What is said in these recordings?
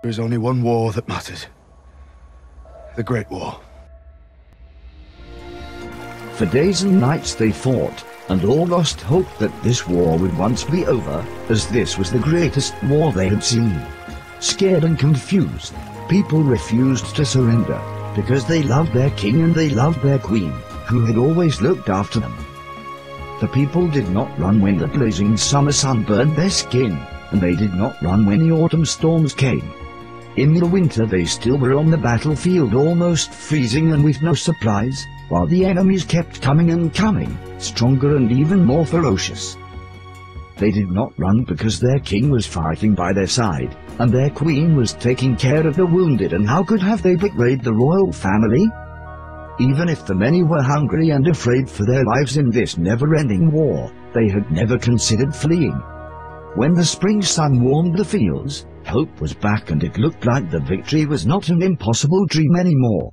There is only one war that matters. The Great War. For days and nights they fought, and all lost hope that this war would once be over, as this was the greatest war they had seen. Scared and confused, people refused to surrender, because they loved their king and they loved their queen, who had always looked after them. The people did not run when the blazing summer sun burned their skin, and they did not run when the autumn storms came. In the winter they still were on the battlefield, almost freezing and with no supplies, while the enemies kept coming and coming, stronger and even more ferocious. They did not run because their king was fighting by their side, and their queen was taking care of the wounded, and how could have they betrayed the royal family? Even if the many were hungry and afraid for their lives in this never-ending war, they had never considered fleeing. When the spring sun warmed the fields, hope was back, and it looked like the victory was not an impossible dream anymore.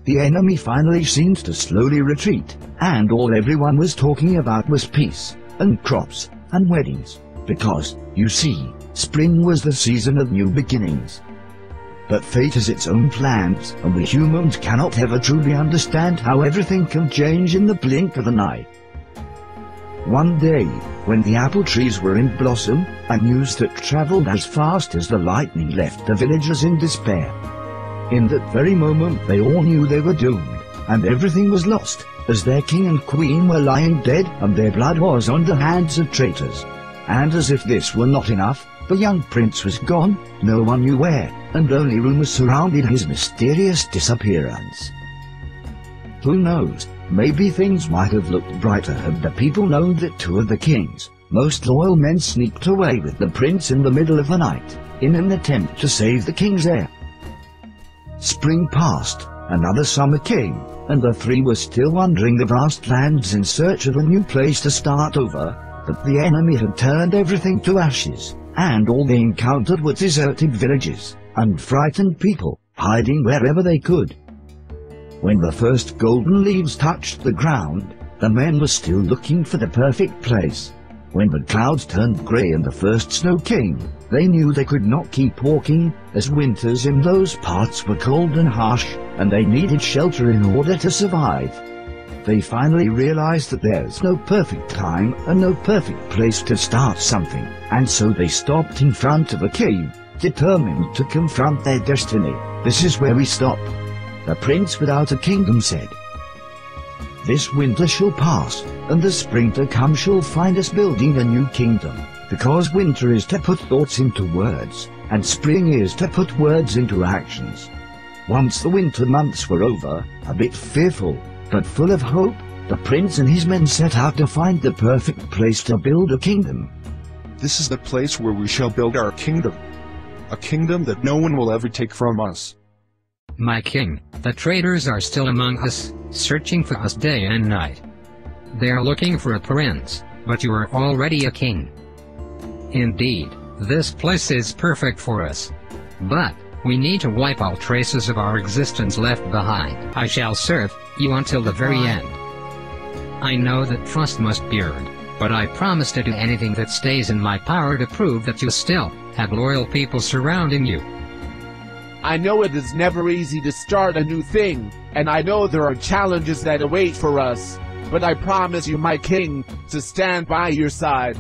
The enemy finally seemed to slowly retreat, and all everyone was talking about was peace, and crops, and weddings, because, you see, spring was the season of new beginnings. But fate has its own plans, and we humans cannot ever truly understand how everything can change in the blink of an eye. One day, when the apple trees were in blossom, a news that traveled as fast as the lightning left the villagers in despair. In that very moment they all knew they were doomed, and everything was lost, as their king and queen were lying dead and their blood was on the hands of traitors. And as if this were not enough, the young prince was gone, no one knew where, and only rumors surrounded his mysterious disappearance. Who knows, maybe things might have looked brighter had the people known that two of the king's most loyal men sneaked away with the prince in the middle of the night, in an attempt to save the king's heir. Spring passed, another summer came, and the three were still wandering the vast lands in search of a new place to start over, but the enemy had turned everything to ashes, and all they encountered were deserted villages, and frightened people, hiding wherever they could. When the first golden leaves touched the ground, the men were still looking for the perfect place. When the clouds turned grey and the first snow came, they knew they could not keep walking, as winters in those parts were cold and harsh, and they needed shelter in order to survive. They finally realized that there's no perfect time and no perfect place to start something, and so they stopped in front of a cave, determined to confront their destiny. "This is where we stop," the prince without a kingdom said. "This winter shall pass, and the spring to come shall find us building a new kingdom, because winter is to put thoughts into words, and spring is to put words into actions." Once the winter months were over, a bit fearful, but full of hope, the prince and his men set out to find the perfect place to build a kingdom. "This is the place where we shall build our kingdom. A kingdom that no one will ever take from us." "My king, the traitors are still among us, searching for us day and night. They are looking for a prince, but you are already a king. Indeed, this place is perfect for us. But we need to wipe all traces of our existence left behind. I shall serve you until the very end. I know that trust must be earned, but I promise to do anything that stays in my power to prove that you still have loyal people surrounding you." I know it is never easy to start a new thing, and I know there are challenges that await for us, but I promise you, my king, to stand by your side.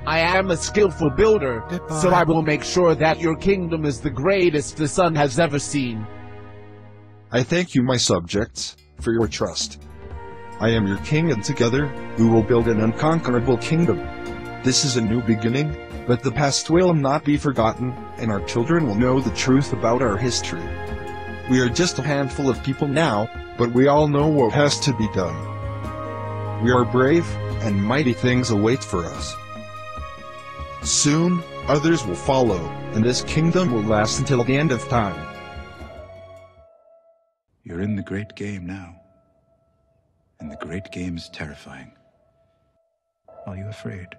I am a skillful builder, so I will make sure that your kingdom is the greatest the sun has ever seen. "I thank you, my subjects, for your trust. I am your king, and together, we will build an unconquerable kingdom. This is a new beginning, but the past will not be forgotten, and our children will know the truth about our history. We are just a handful of people now, but we all know what has to be done. We are brave, and mighty things await for us. Soon, others will follow, and this kingdom will last until the end of time." You're in the great game now, and the great game is terrifying. Are you afraid?